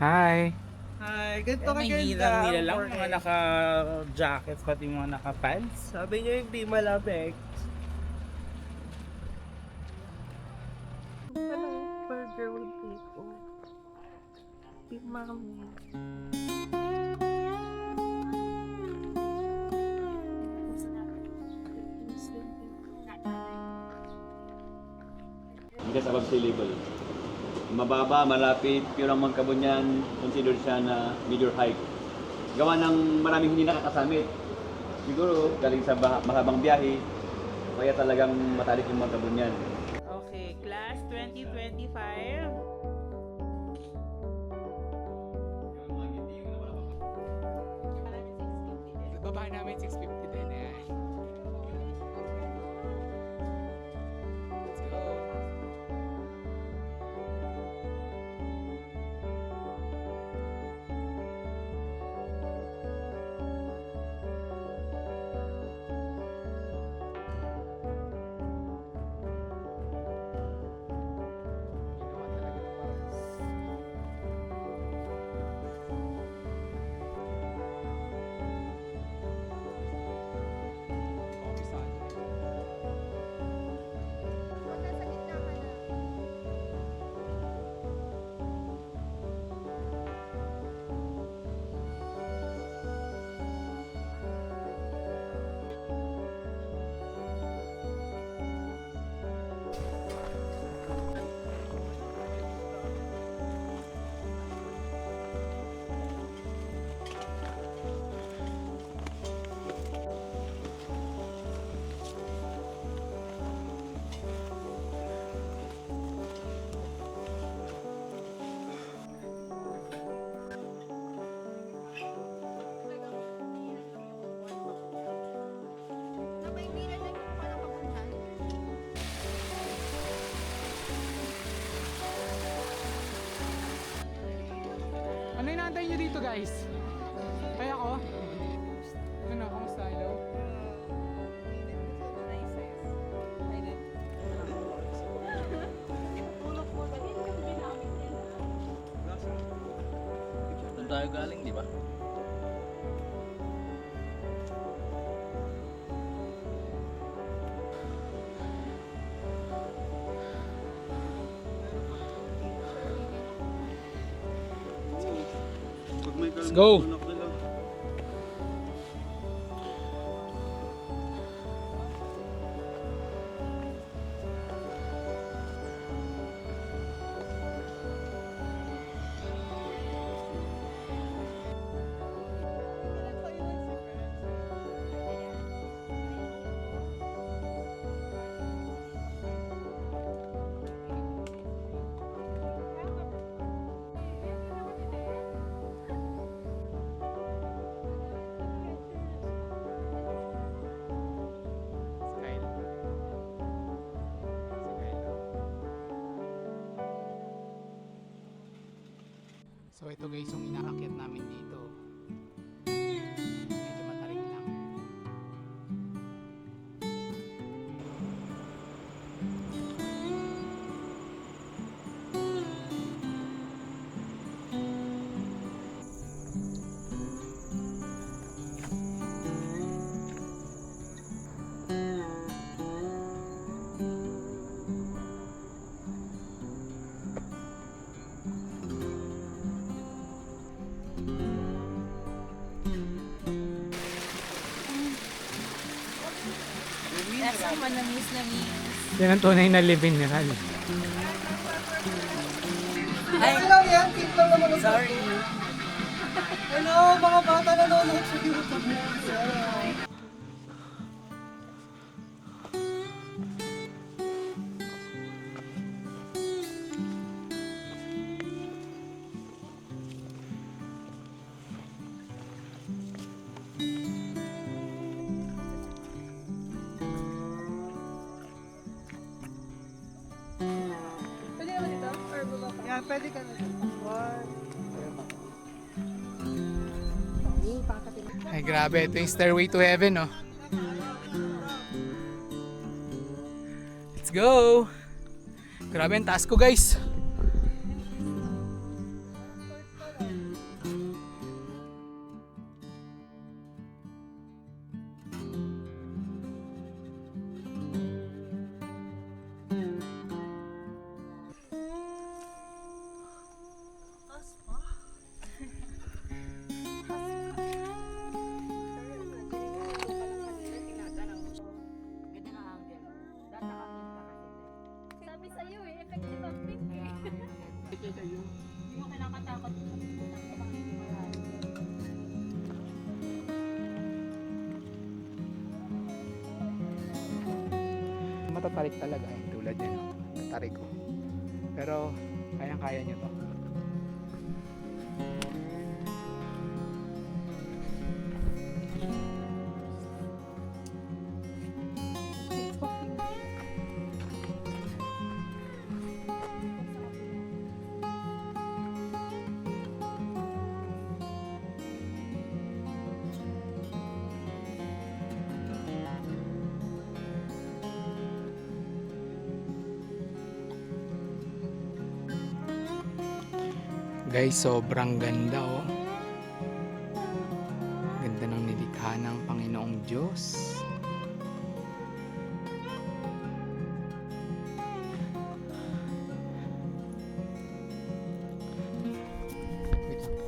Hi! Ay, ganito May kaganda. hirang nila lang, Forehead. mga naka-jackets, pati mga naka-pants. Sabi niyo hindi malamig. Anong burger with bacon? Big Mami. Hanggang sa above sea level. Mababa, malapit, yun ang Magkabunyan, consider siya na major hike. Gawa ng maraming hindi nakakasamit. Siguro galing sa mahabang biyahe, kaya talagang matalik yung Magkabunyan. Okay, class 2025. Baba namin 650 din eh. Let's go! Ano inaantay nyo dito guys? Kaya ako? Ano, kamusta? Hello? Doon tayo galing, di ba? Let's go! So ito guys yung inaakyat namin dito. Medyo matarik lang. Nasa manamis-namis. Yan ang tunay na live mineral. Ay, lang yan, tip lang naman. sorry. Hello, mga bata na nanonood sa YouTube. Pwede naman dito? Or baba pa? Yan, pwede ka na. One. Ay grabe, ito yung stairway to heaven, oh. Let's go! Grabe ang taas ko guys. sabi sa'yo eh, effective ang pink eh. Hindi mo kinakatakot. Matatarik talaga eh, tulad yan. Tatarik ko. Pero, kayang-kaya nyo to. Guys, sobrang ganda oh. Ganda ng nilikha ng Panginoong Diyos. Wait lang.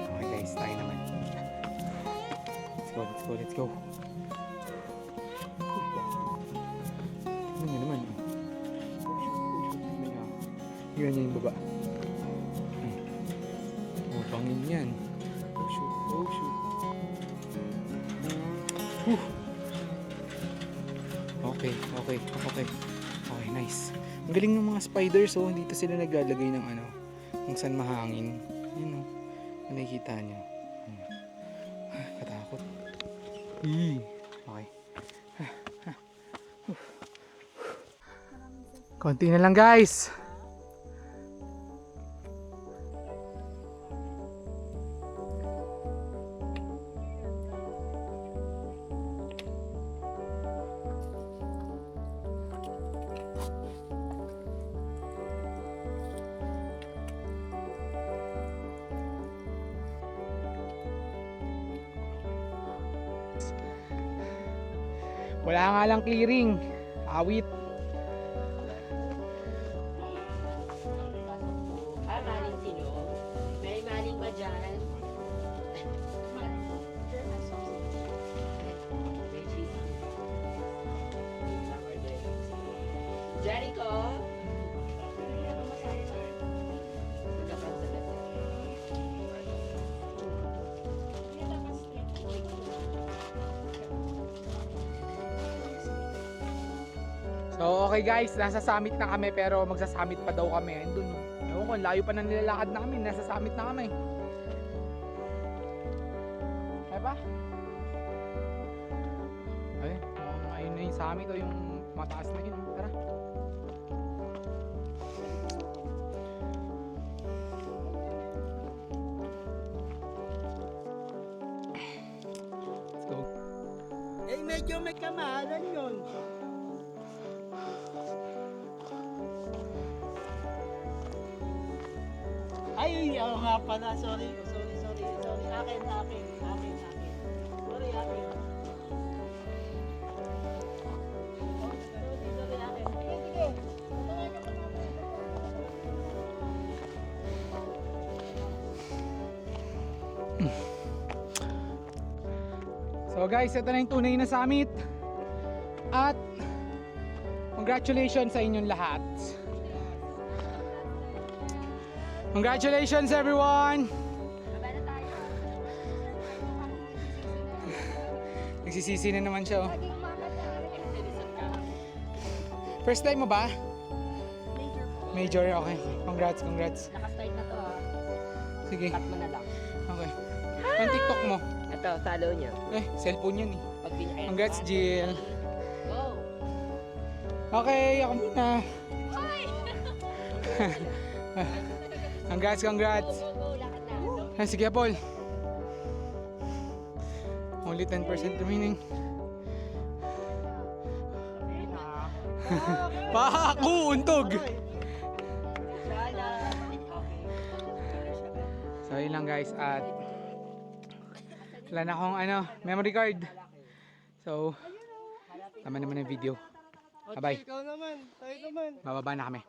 Okay guys, tayo naman. Let's go, let's go, let's go. Tignan nyo naman. Tignan nyo yung baba. Oh, bangin yan. Oh shoot, oh shoot. Okay, okay, okay. Okay, nice. Ang galing ng mga spiders oh. Dito sila naglalagay ng ano, kung saan mahangin. Yun oh. Nakikita nyo. Katakot. Okay. Konti na lang guys. Wala nga lang clearing. Awit. Ah, maling sino? May maling ba dyan? Jericho? So okay guys, nasa summit na kami pero magsa-summit pa daw kami. Andun, ewan ko, layo pa na nilalakad na kami. Nasa summit na kami. Kaya pa? Ay, ayun na yung summit o yung mataas na yun. Tara. Let's go. Eh, medyo may kamahalan yun. Ay, oo nga pala. Sorry. Akin. Sorry, akin. Sorry, akin. Sige. So guys, ito na yung tunay na summit. At congratulations sa inyong lahat. Congratulations everyone! Nagsisisi na naman siya oh. Laging makat na First time mo ba? major po. Major, okay. Congrats. Nakastart na to ha. Sige, Cut mo na lang. okay. Ang TikTok mo? Ito, follow niya. Cellphone yan eh. Pag pinakain. Congrats Jill. Go! Okay, ako muna. Congrats. Go, lakad na. Sige Paul. Only 10% remaining. Paku, untog. So yun lang guys, at wala na akong memory card. So, tama naman ang video. Bye-bye. Ikaw naman, tayo naman. Bababa na kami.